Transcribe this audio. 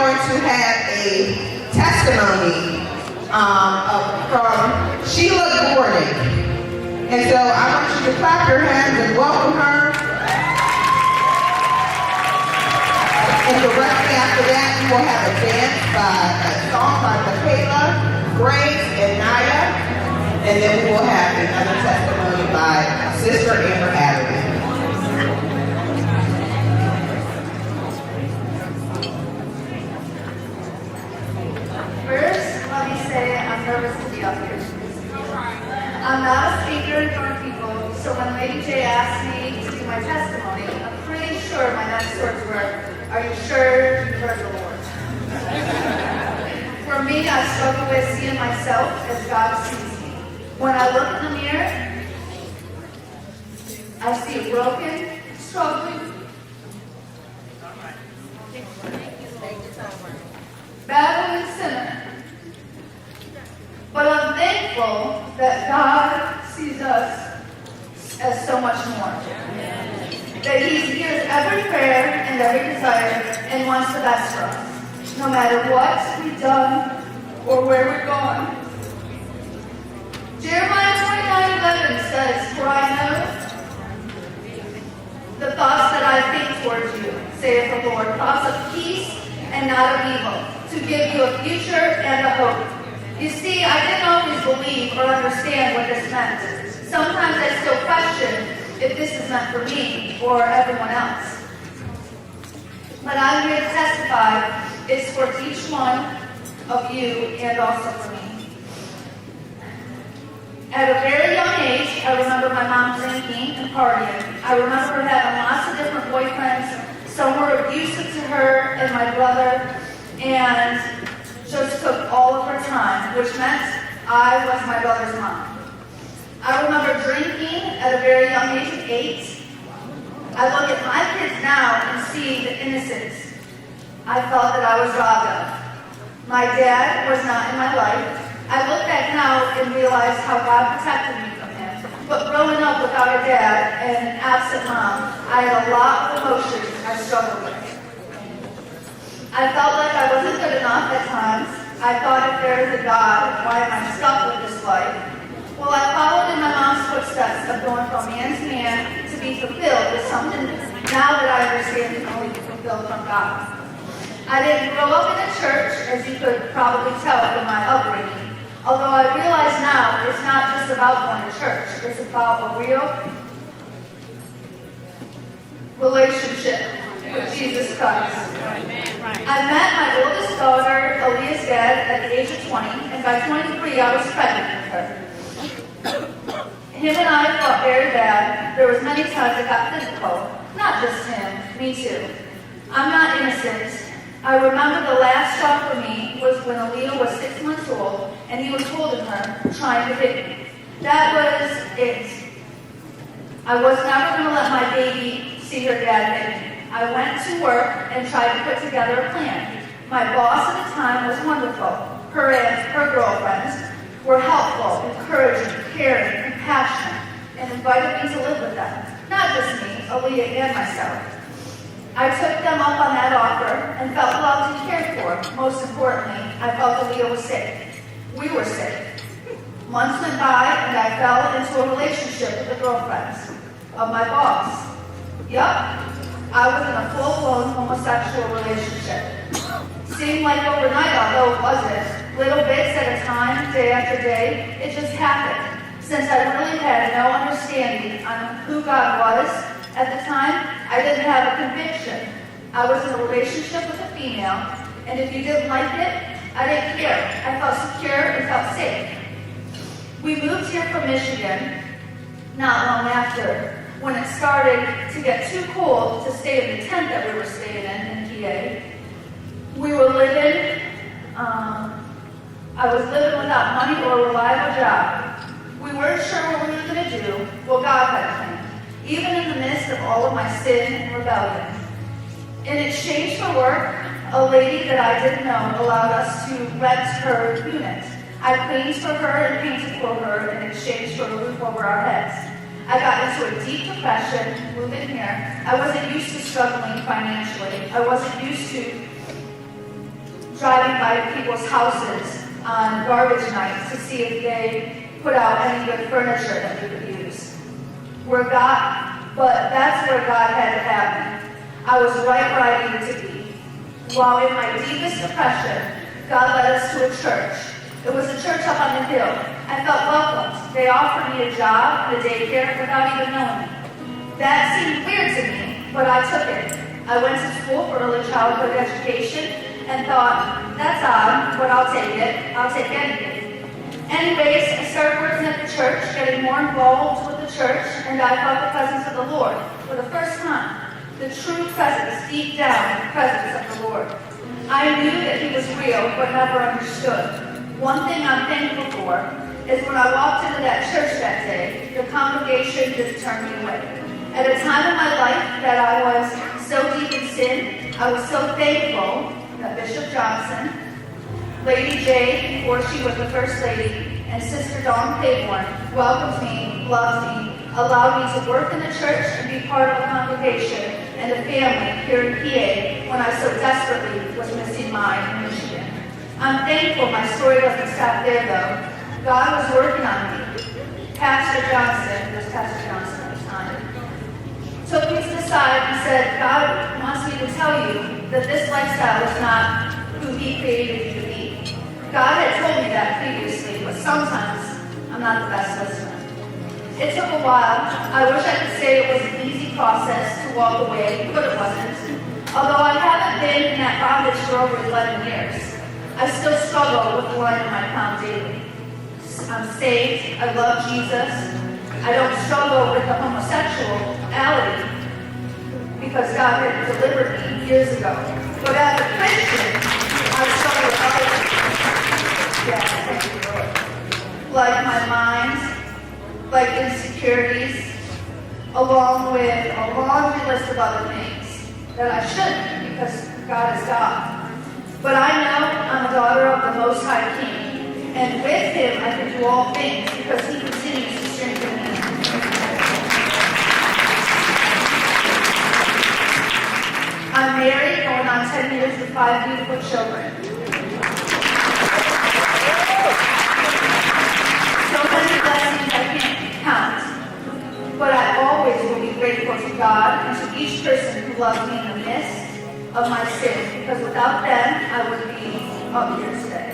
going to have a testimony from Sheila Gornik. And so I want you to clap your hands and welcome her. And directly after that, we will have a song by Sheila, Grace, and Naya. And then we will have another testimony by Sister Amber Adderley. First, let me say I'm nervous to be up here. I'm not a speaker in front of people, so when Lady J asked me to do my testimony, I'm pretty sure my next words were, "Are you sure you heard the Lord?" For me, I struggle with seeing myself as God sees me. When I look in the mirror, I see a broken, struggling, battling sinner. But I'm thankful that God sees us as so much more. That He hears every prayer and every desire and wants the best for us, no matter what we've done or where we're going. Jeremiah 29:11 says, "For I know the thoughts that I think towards you, saith the Lord, thoughts of peace and not of evil, to give you a future and a hope." You see, I didn't always believe or understand what this meant. Sometimes I still question if this is meant for me or everyone else. But I'm here to testify it's for each one of you and also for me. At a very young age, I remember my mom drinking and partying. I remember her having lots of different boyfriends. Some were abusive to her and my brother, and just took all of her time, which meant I was my brother's mom. I remember drinking at a very young age of 8. I look at my kids now and see the innocence I felt that I was robbed of. My dad was not in my life. I look back now and realize how God protected me from him. But growing up without a dad and an absent mom, I had a lot of emotions I struggled with. I felt like I wasn't good enough at times. I thought, if there is a God, why am I stuck with this life? Well, I followed in my mom's footsteps of going from man to man to be fulfilled with something now that I understand can only be fulfilled from God. I didn't grow up in a church, as you could probably tell from my upbringing. Although I realize now it's not just about going to church. It's about a real relationship with Jesus Christ. I met my oldest daughter, Aaliyah's dad, at the age of 20, and by 23 I was pregnant with her. Him and I fought very bad. There was many times it got physical. Not just him, me too. I'm not innocent. I remember the last straw for me was when Aaliyah was 6 months old, and he was holding her, trying to hit me. That was it. I was never going to let my baby see her dad hit me. I went to work and tried to put together a plan. My boss at the time was wonderful. Her and her girlfriends were helpful, encouraging, caring, compassionate, and invited me to live with them. Not just me, Aaliyah and myself. I took them up on that offer and felt loved and cared for. Most importantly, I felt Aaliyah was safe. We were safe. Months went by and I fell into a relationship with the girlfriends of my boss. Yup. I was in a full-blown homosexual relationship. Seemed like overnight, although it wasn't. Little bits at a time, day after day, it just happened. Since I really had no understanding on who God was at the time, I didn't have a conviction. I was in a relationship with a female, and if you didn't like it, I didn't care. I felt secure and felt safe. We moved here from Michigan not long after, when it started to get too cold to stay in the tent that we were staying in PA. We were living, I was living without money or a reliable job. We weren't sure what we were going to do, well, God had a plan, even in the midst of all of my sin and rebellion. In exchange for work, a lady that I didn't know allowed us to rent her unit. I cleaned for her and painted for her in exchange for a roof over our heads. I got into a deep depression moving here. I wasn't used to struggling financially. I wasn't used to driving by people's houses on garbage nights to see if they put out any good furniture that we could use. But that's where God had to have me. I was right where I needed to be. While in my deepest depression, God led us to a church. It was a church up on the hill. I felt welcomed. They offered me a job and a daycare without even knowing me. That seemed weird to me, but I took it. I went to school for early childhood education and thought, that's odd, but I'll take it. I'll take anything. Anyways, I started working at the church, getting more involved with the church, and I felt the presence of the Lord for the first time. The true presence, deep down, the presence of the Lord. I knew that He was real, but never understood. One thing I'm thankful for is when I walked into that church that day, the congregation didn't turn me away. At a time in my life that I was so deep in sin, I was so thankful that Bishop Johnson, Lady J, before she was the First Lady, and Sister Dawn Claiborne welcomed me, loved me, allowed me to work in the church and be part of a congregation and a family here in PA when I so desperately was missing mine in Michigan. I'm thankful my story doesn't stop there though. God was working on me. Pastor Johnson, it was Pastor Johnson at the time, took me to the side and said, God wants me to tell you that this lifestyle is not who He created you to be. God had told me that previously, but sometimes I'm not the best listener. It took a while. I wish I could say it was an easy process to walk away, but it wasn't. Although I haven't been in that bondage for over 11 years, I still struggle with the line in my pound daily. I'm saved. I love Jesus. I don't struggle with the homosexuality because God had delivered me years ago. But as a Christian, I struggle with other things. Yes, thank you, Lord. Like my mind, like insecurities, along with a laundry list of other things that I shouldn't because God is God. But I know I'm a daughter of the Most High King, and with Him I can do all things because He continues to strengthen me. I'm married, going on 10 years with 5 beautiful children. So many blessings I can't count. But I always will be grateful to God and to each person who loves me in the midst of my sin, because without them, I wouldn't be up here today.